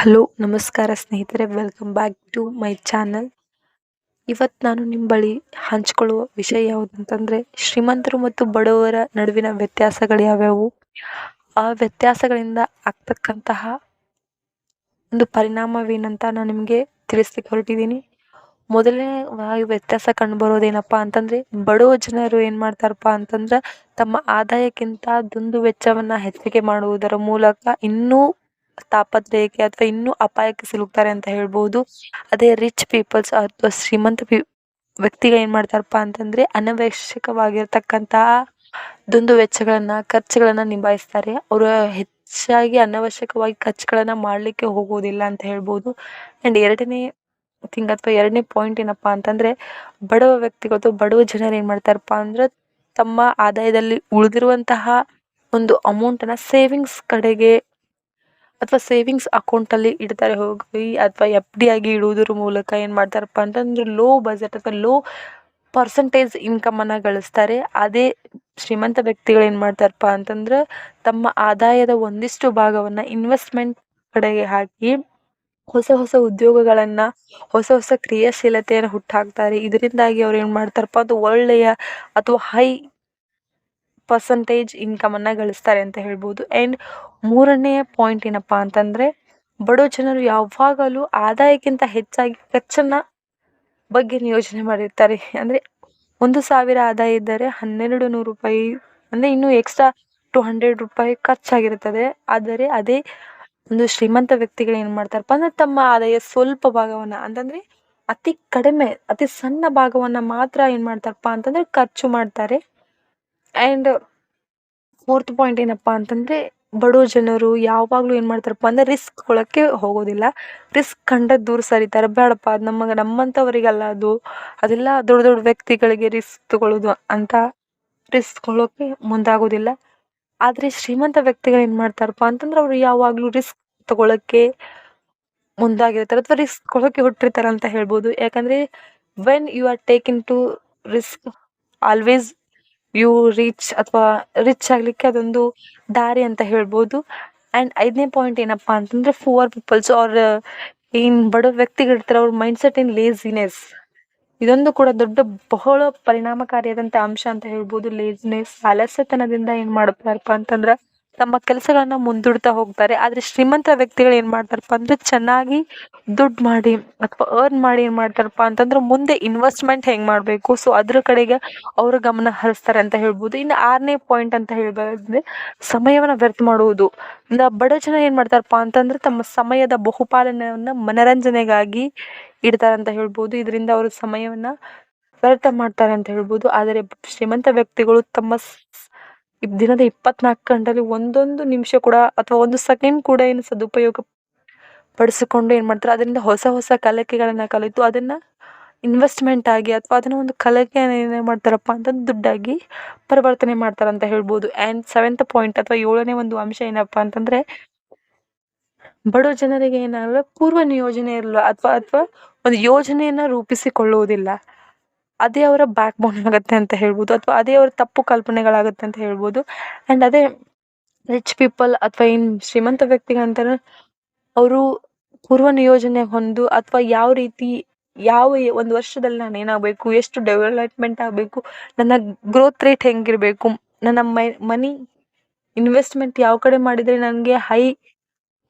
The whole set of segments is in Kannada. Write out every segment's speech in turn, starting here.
ಹಲೋ ನಮಸ್ಕಾರ ಸ್ನೇಹಿತರೆ, welcome back to my channel. ಇವತ್ತು ನಾನು ನಿಮ್ಮ ಬಳಿ ಹಂಚ್ಕೊಳ್ಳುವ ವಿಷಯ ಯಾವುದಂತಂದರೆ, ಶ್ರೀಮಂತರು ಮತ್ತು ಬಡವರ ನಡುವಿನ ವ್ಯತ್ಯಾಸಗಳು ಯಾವ್ಯಾವು, ಆ ವ್ಯತ್ಯಾಸಗಳಿಂದ ಆಗ್ತಕ್ಕಂತಹ ಒಂದು ಪರಿಣಾಮವೇನಂತ ನಾನು ನಿಮಗೆ ತಿಳಿಸ್ಲಿಕ್ಕೆ ಹೊರಟಿದ್ದೀನಿ. ಮೊದಲನೇ ವ್ಯತ್ಯಾಸ ಕಂಡುಬರೋದೇನಪ್ಪ ಅಂತಂದರೆ, ಬಡವ ಜನರು ಏನು ಮಾಡ್ತಾರಪ್ಪ ಅಂತಂದ್ರೆ ತಮ್ಮ ಆದಾಯಕ್ಕಿಂತ ದುಂದು ವೆಚ್ಚವನ್ನು ಹೆಚ್ಚಿಗೆ ಮಾಡುವುದರ ಮೂಲಕ ಇನ್ನೂ ತಾಪತ್ರಯಕ್ಕೆ ಅಥವಾ ಇನ್ನೂ ಅಪಾಯಕ್ಕೆ ಸಿಲುಕ್ತಾರೆ ಅಂತ ಹೇಳ್ಬೋದು. ಅದೇ ರಿಚ್ ಪೀಪಲ್ಸ್ ಅಥವಾ ಶ್ರೀಮಂತ ವ್ಯಕ್ತಿಗಳು ಏನು ಮಾಡ್ತಾರಪ್ಪ ಅಂತಂದರೆ ಅನವಶ್ಯಕವಾಗಿರ್ತಕ್ಕಂತಹ ದುಂದು ವೆಚ್ಚಗಳನ್ನು ಖರ್ಚುಗಳನ್ನು ನಿಭಾಯಿಸ್ತಾರೆ. ಅವರು ಹೆಚ್ಚಾಗಿ ಅನವಶ್ಯಕವಾಗಿ ಖರ್ಚುಗಳನ್ನು ಮಾಡಲಿಕ್ಕೆ ಹೋಗೋದಿಲ್ಲ ಅಂತ ಹೇಳ್ಬೋದು. ಆ್ಯಂಡ್ ಎರಡನೇ ಪಾಯಿಂಟ್ ಏನಪ್ಪ ಅಂತಂದರೆ, ಬಡವ ವ್ಯಕ್ತಿಗಳು ಅಥವಾ ಬಡವ ಜನರು ಏನು ಮಾಡ್ತಾರಪ್ಪ ಅಂದ್ರೆ ತಮ್ಮ ಆದಾಯದಲ್ಲಿ ಉಳಿದಿರುವಂತಹ ಒಂದು ಅಮೌಂಟನ್ನು ಸೇವಿಂಗ್ಸ್ ಕಡೆಗೆ ಅಥವಾ ಸೇವಿಂಗ್ಸ್ ಅಕೌಂಟಲ್ಲಿ ಇಡ್ತಾರೆ ಹೋಗಿ, ಅಥವಾ FD ಆಗಿ ಇಡುವುದರ ಮೂಲಕ ಏನು ಮಾಡ್ತಾರಪ್ಪ ಅಂತಂದ್ರೆ ಲೋ ಬಜೆಟ್ ಅಥವಾ ಲೋ ಪರ್ಸೆಂಟೇಜ್ ಇನ್ಕಮನ್ನು ಗಳಿಸ್ತಾರೆ. ಅದೇ ಶ್ರೀಮಂತ ವ್ಯಕ್ತಿಗಳು ಏನು ಮಾಡ್ತಾರಪ್ಪ ಅಂತಂದ್ರೆ ತಮ್ಮ ಆದಾಯದ ಒಂದಿಷ್ಟು ಭಾಗವನ್ನು ಇನ್ವೆಸ್ಟ್ಮೆಂಟ್ ಕಡೆಗೆ ಹಾಕಿ ಹೊಸ ಹೊಸ ಉದ್ಯೋಗಗಳನ್ನು, ಹೊಸ ಹೊಸ ಕ್ರಿಯಾಶೀಲತೆಯನ್ನು ಹುಟ್ಟಾಕ್ತಾರೆ. ಇದರಿಂದಾಗಿ ಅವ್ರು ಏನು ಮಾಡ್ತಾರಪ್ಪ ಅದು ಒಳ್ಳೆಯ ಅಥವಾ ಹೈ ಪರ್ಸೆಂಟೇಜ್ ಇನ್ಕಮನ್ನು ಗಳಿಸ್ತಾರೆ ಅಂತ ಹೇಳ್ಬೋದು. ಆ್ಯಂಡ್ ಮೂರನೇ ಪಾಯಿಂಟ್ ಏನಪ್ಪ ಅಂತಂದರೆ, ಬಡವ ಜನರು ಯಾವಾಗಲೂ ಆದಾಯಕ್ಕಿಂತ ಹೆಚ್ಚಾಗಿ ಖರ್ಚನ್ನು ಬಗ್ಗೆ ಯೋಚನೆ ಮಾಡಿರ್ತಾರೆ. ಅಂದರೆ 1,000 ಆದಾಯ ಇದ್ದರೆ 1,200 ರೂಪಾಯಿ ಅಂದರೆ ಇನ್ನೂ ಎಕ್ಸ್ಟ್ರಾ 200 ರೂಪಾಯಿ ಖರ್ಚಾಗಿರುತ್ತದೆ. ಆದರೆ ಅದೇ ಒಂದು ಶ್ರೀಮಂತ ವ್ಯಕ್ತಿಗಳು ಏನು ಮಾಡ್ತಾರಪ್ಪ ಅಂದರೆ ತಮ್ಮ ಆದಾಯ ಸ್ವಲ್ಪ ಭಾಗವನ್ನು, ಅಂತಂದರೆ ಅತಿ ಸಣ್ಣ ಭಾಗವನ್ನು ಮಾತ್ರ ಏನು ಮಾಡ್ತಾರಪ್ಪ ಅಂತಂದರೆ ಖರ್ಚು ಮಾಡ್ತಾರೆ. ಆ್ಯಂಡ್ ಫೋರ್ತ್ ಪಾಯಿಂಟ್ ಏನಪ್ಪ ಅಂತಂದರೆ, ಬಡವ ಜನರು ಯಾವಾಗಲೂ ಏನು ಮಾಡ್ತಾರಪ್ಪ ಅಂದರೆ ರಿಸ್ಕ್ ತೊಗೊಳಕ್ಕೆ ಹೋಗೋದಿಲ್ಲ. ರಿಸ್ಕ್ ಕಂಡ್ರೆ ದೂರ ಸರಿತಾರೆ. ಬೇಡಪ್ಪ ಅದು ನಮ್ಮಂಥವರಿಗಲ್ಲ, ಅದೆಲ್ಲ ದೊಡ್ಡ ದೊಡ್ಡ ವ್ಯಕ್ತಿಗಳಿಗೆ ರಿಸ್ಕ್ ತಗೊಳ್ಳೋದು ಅಂತ ರಿಸ್ಕ್ ತೊಗೊಳಕ್ಕೆ ಮುಂದಾಗೋದಿಲ್ಲ. ಆದರೆ ಶ್ರೀಮಂತ ವ್ಯಕ್ತಿಗಳು ಏನು ಮಾಡ್ತಾರಪ್ಪ ಅಂತಂದ್ರೆ ಅವರು ಯಾವಾಗಲೂ ರಿಸ್ಕ್ ತಗೊಳಕ್ಕೆ ಮುಂದಾಗಿರ್ತಾರೆ ಅಥವಾ ರಿಸ್ಕ್ ತೊಗೊಳಕ್ಕೆ ಹುಟ್ಟಿರ್ತಾರೆ ಅಂತ ಹೇಳ್ಬೋದು. ಯಾಕಂದರೆ when you are taking to risk always you rich ಆಗಲಿಕ್ಕೆ ಅದೊಂದು ದಾರಿ ಅಂತ ಹೇಳ್ಬೋದು. ಆ್ಯಂಡ್ 5ನೇ ಪಾಯಿಂಟ್ ಏನಪ್ಪ ಅಂತಂದರೆ, ಪುವರ್ ಪೀಪಲ್ಸ್ ಏನು ಬಡವ ವ್ಯಕ್ತಿಗಳಿರ್ತಾರೆ ಅವ್ರ ಮೈಂಡ್ಸೆಟ್ ಇನ್ ಲೇಜಿನೆಸ್. ಇದೊಂದು ಕೂಡ ಬಹಳ ಪರಿಣಾಮಕಾರಿಯಾದಂಥ ಅಂಶ ಅಂತ ಹೇಳ್ಬೋದು. ಲೇಜಿನೆಸ್, ಆಲಸ್ಯತನದಿಂದ ಏನು ಮಾಡ್ತಾರಪ್ಪ ಅಂತಂದ್ರೆ ತಮ್ಮ ಕೆಲಸಗಳನ್ನ ಮುಂದೂಡ್ತಾ ಹೋಗ್ತಾರೆ. ಆದರೆ ಶ್ರೀಮಂತ ವ್ಯಕ್ತಿಗಳು ಏನು ಮಾಡ್ತಾರಪ್ಪ ಅಂದರೆ ಚೆನ್ನಾಗಿ ದುಡ್ಡು ಮಾಡಿ ಅಥವಾ ಅರ್ನ್ ಮಾಡಿ ಏನು ಮಾಡ್ತಾರಪ್ಪ ಅಂತಂದ್ರೆ ಮುಂದೆ ಇನ್ವೆಸ್ಟ್ಮೆಂಟ್ ಹೆಂಗೆ ಮಾಡಬೇಕು, ಸೊ ಅದ್ರ ಕಡೆಗೆ ಅವರು ಗಮನ ಹರಿಸ್ತಾರೆ ಅಂತ ಹೇಳ್ಬೋದು. ಇನ್ನು 6ನೇ ಪಾಯಿಂಟ್ ಅಂತ ಹೇಳ್ಬೇಕಂದ್ರೆ, ಸಮಯವನ್ನು ವ್ಯರ್ಥ ಮಾಡುವುದು. ಬಡ ಜನ ಏನು ಮಾಡ್ತಾರಪ್ಪ ಅಂತಂದ್ರೆ ತಮ್ಮ ಸಮಯದ ಬಹುಪಾಲನೆಯನ್ನು ಮನರಂಜನೆಗಾಗಿ ಇಡ್ತಾರೆ ಅಂತ ಹೇಳ್ಬೋದು. ಇದರಿಂದ ಅವರು ಸಮಯವನ್ನು ವ್ಯರ್ಥ ಮಾಡ್ತಾರೆ ಅಂತ ಹೇಳ್ಬೋದು. ಆದರೆ ಶ್ರೀಮಂತ ವ್ಯಕ್ತಿಗಳು ತಮ್ಮ ದಿನದ 24 ಗಂಟೆಯಲ್ಲಿ ಒಂದೊಂದು ನಿಮಿಷ ಕೂಡ ಅಥವಾ ಒಂದು ಸೆಕೆಂಡ್ ಕೂಡ ಏನು ಸದುಪಯೋಗ ಪಡಿಸಿಕೊಂಡು ಏನು ಮಾಡ್ತಾರೆ, ಅದರಿಂದ ಹೊಸ ಹೊಸ ಕಲಿಕೆಗಳನ್ನು ಕಲಿತು ಅದನ್ನು ಇನ್ವೆಸ್ಟ್ಮೆಂಟ್ ಆಗಿ ಅಥವಾ ಅದನ್ನು ಒಂದು ಕಲಿಕೆಯನ್ನು ಏನು ಮಾಡ್ತಾರಪ್ಪ ಅಂತಂದು ದುಡ್ಡಾಗಿ ಪರಿವರ್ತನೆ ಮಾಡ್ತಾರೆ ಅಂತ ಹೇಳ್ಬೋದು. ಆ್ಯಂಡ್ 7th ಪಾಯಿಂಟ್ ಅಥವಾ 7ನೇ ಒಂದು ಅಂಶ ಏನಪ್ಪ ಅಂತಂದರೆ, ಬಡ ಜನರಿಗೆ ಏನಾಗಲ್ಲ ಪೂರ್ವ ನಿಯೋಜನೆ ಇರಲ್ಲ ಅಥವಾ ಒಂದು ಯೋಜನೆಯನ್ನು ರೂಪಿಸಿಕೊಳ್ಳುವುದಿಲ್ಲ. ಅದೇ ಅವರ ಬ್ಯಾಕ್ ಬೋನ್ ಆಗುತ್ತೆ ಅಂತ ಹೇಳ್ಬೋದು, ಅಥವಾ ಅದೇ ಅವರ ತಪ್ಪು ಕಲ್ಪನೆಗಳಾಗುತ್ತೆ ಅಂತ ಹೇಳ್ಬೋದು. ಆ್ಯಂಡ್ ಅದೇ ರಿಚ್ ಪೀಪಲ್ ಅಥವಾ ಏನು ಶ್ರೀಮಂತ ವ್ಯಕ್ತಿಗಂತಾರೆ ಅವರು ಪೂರ್ವ ನಿಯೋಜನೆ ಹೊಂದು ಅಥವಾ ಯಾವ ಒಂದು ವರ್ಷದಲ್ಲಿ ನಾನು ಏನಾಗಬೇಕು, ಎಷ್ಟು ಡೆವಲಪ್ಮೆಂಟ್ ಆಗಬೇಕು, ನನ್ನ ಗ್ರೋತ್ ರೇಟ್ ಹೆಂಗಿರಬೇಕು, ನನ್ನ ಮನಿ ಇನ್ವೆಸ್ಟ್ಮೆಂಟ್ ಯಾವ ಕಡೆ ಮಾಡಿದರೆ ನನಗೆ ಹೈ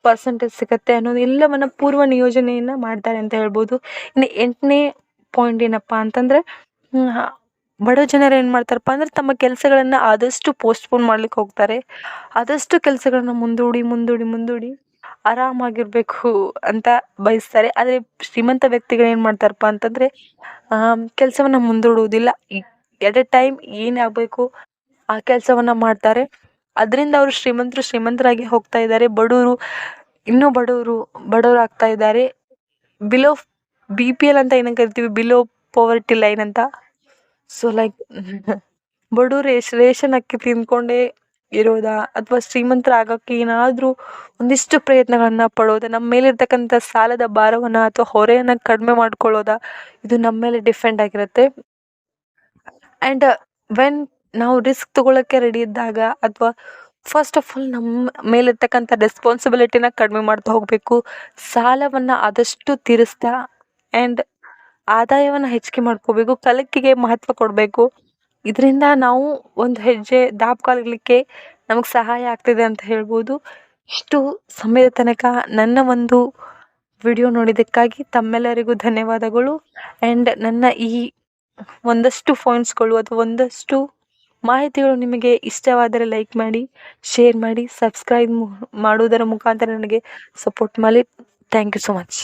ಪರ್ಸೆಂಟೇಜ್ ಸಿಗುತ್ತೆ ಅನ್ನೋದು ಎಲ್ಲವನ್ನು ಪೂರ್ವ ನಿಯೋಜನೆಯನ್ನು ಮಾಡ್ತಾರೆ ಅಂತ ಹೇಳ್ಬೋದು. ಇನ್ನು 8ನೇ ಪಾಯಿಂಟ್ ಏನಪ್ಪ ಅಂತಂದರೆ, ಬಡ ಜನರು ಏನು ಮಾಡ್ತಾರಪ್ಪ ಅಂದರೆ ತಮ್ಮ ಕೆಲಸಗಳನ್ನು ಆದಷ್ಟು ಪೋಸ್ಟ್ಪೋನ್ ಮಾಡ್ಲಿಕ್ಕೆ ಹೋಗ್ತಾರೆ. ಆದಷ್ಟು ಕೆಲಸಗಳನ್ನ ಮುಂದೂಡಿ ಆರಾಮಾಗಿರಬೇಕು ಅಂತ ಬಯಸ್ತಾರೆ. ಆದರೆ ಶ್ರೀಮಂತ ವ್ಯಕ್ತಿಗಳು ಏನು ಮಾಡ್ತಾರಪ್ಪ ಅಂತಂದರೆ ಕೆಲಸವನ್ನು ಮುಂದೂಡುವುದಿಲ್ಲ. ಎಟ್ ಎ ಟೈಮ್ ಏನಾಗಬೇಕು ಆ ಕೆಲಸವನ್ನು ಮಾಡ್ತಾರೆ. ಅದರಿಂದ ಅವರು ಶ್ರೀಮಂತರಾಗಿ ಹೋಗ್ತಾ ಇದ್ದಾರೆ. ಇನ್ನೂ ಬಡವರು ಆಗ್ತಾ ಇದ್ದಾರೆ. ಬಿಲೋ BPL ಅಂತ ಏನಂತ ಕರಿತೀವಿ, ಬಿಲೋ ಪವರ್ಟಿ ಲೈನ್ ಅಂತ. ಸೊ ಲೈಕ್ ಬಡವರು ರೇಷನ್ ಅಕ್ಕಿ ತಿಂದ್ಕೊಂಡೇ ಇರೋದಾ ಅಥವಾ ಶ್ರೀಮಂತರಾಗೋಕ್ಕೆ ಏನಾದರೂ ಒಂದಿಷ್ಟು ಪ್ರಯತ್ನಗಳನ್ನು ಪಡೋದಾ, ನಮ್ಮ ಮೇಲಿರ್ತಕ್ಕಂಥ ಸಾಲದ ಭಾರವನ್ನು ಅಥವಾ ಹೊರೆಯನ್ನು ಕಡಿಮೆ ಮಾಡ್ಕೊಳ್ಳೋದಾ, ಇದು ನಮ್ಮ ಮೇಲೆ ಡಿಪೆಂಡ್ ಆಗಿರುತ್ತೆ. ಆ್ಯಂಡ್ ವೆನ್ ನಾವು ರಿಸ್ಕ್ ತೊಗೊಳಕ್ಕೆ ರೆಡಿ ಇದ್ದಾಗ ಅಥವಾ ಫಸ್ಟ್ ಆಫ್ ಆಲ್ ನಮ್ಮ ಮೇಲಿರ್ತಕ್ಕಂಥ ರೆಸ್ಪಾನ್ಸಿಬಿಲಿಟಿನ ಕಡಿಮೆ ಮಾಡ್ತಾ ಹೋಗಬೇಕು. ಸಾಲವನ್ನು ಆದಷ್ಟು ತೀರಿಸ್ತಾ ಆ್ಯಂಡ್ ಆದಾಯವನ್ನು ಹೆಚ್ಚಿಗೆ ಮಾಡ್ಕೋಬೇಕು. ಕಲಿಕೆಗೆ ಮಹತ್ವ ಕೊಡಬೇಕು. ಇದರಿಂದ ನಾವು ಒಂದು ಹೆಜ್ಜೆ ದಾಪುಗಾಲಿಡ್ಲಿಕ್ಕೆ ನಮಗೆ ಸಹಾಯ ಆಗ್ತಿದೆ ಅಂತ ಹೇಳ್ಬೋದು. ಇಷ್ಟು ಸಮಯದ ತನಕ ನನ್ನ ಒಂದು ವಿಡಿಯೋ ನೋಡಿದ್ದಕ್ಕಾಗಿ ತಮ್ಮೆಲ್ಲರಿಗೂ ಧನ್ಯವಾದಗಳು. ಆ್ಯಂಡ್ ನನ್ನ ಈ ಒಂದಷ್ಟು ಪಾಯಿಂಟ್ಸ್ಗಳು ಅಥವಾ ಒಂದಷ್ಟು ಮಾಹಿತಿಗಳು ನಿಮಗೆ ಇಷ್ಟವಾದರೆ ಲೈಕ್ ಮಾಡಿ, ಶೇರ್ ಮಾಡಿ, ಸಬ್ಸ್ಕ್ರೈಬ್ ಮಾಡುವುದರ ಮುಖಾಂತರ ನನಗೆ ಸಪೋರ್ಟ್ ಮಾಡಿ. Thank you so much.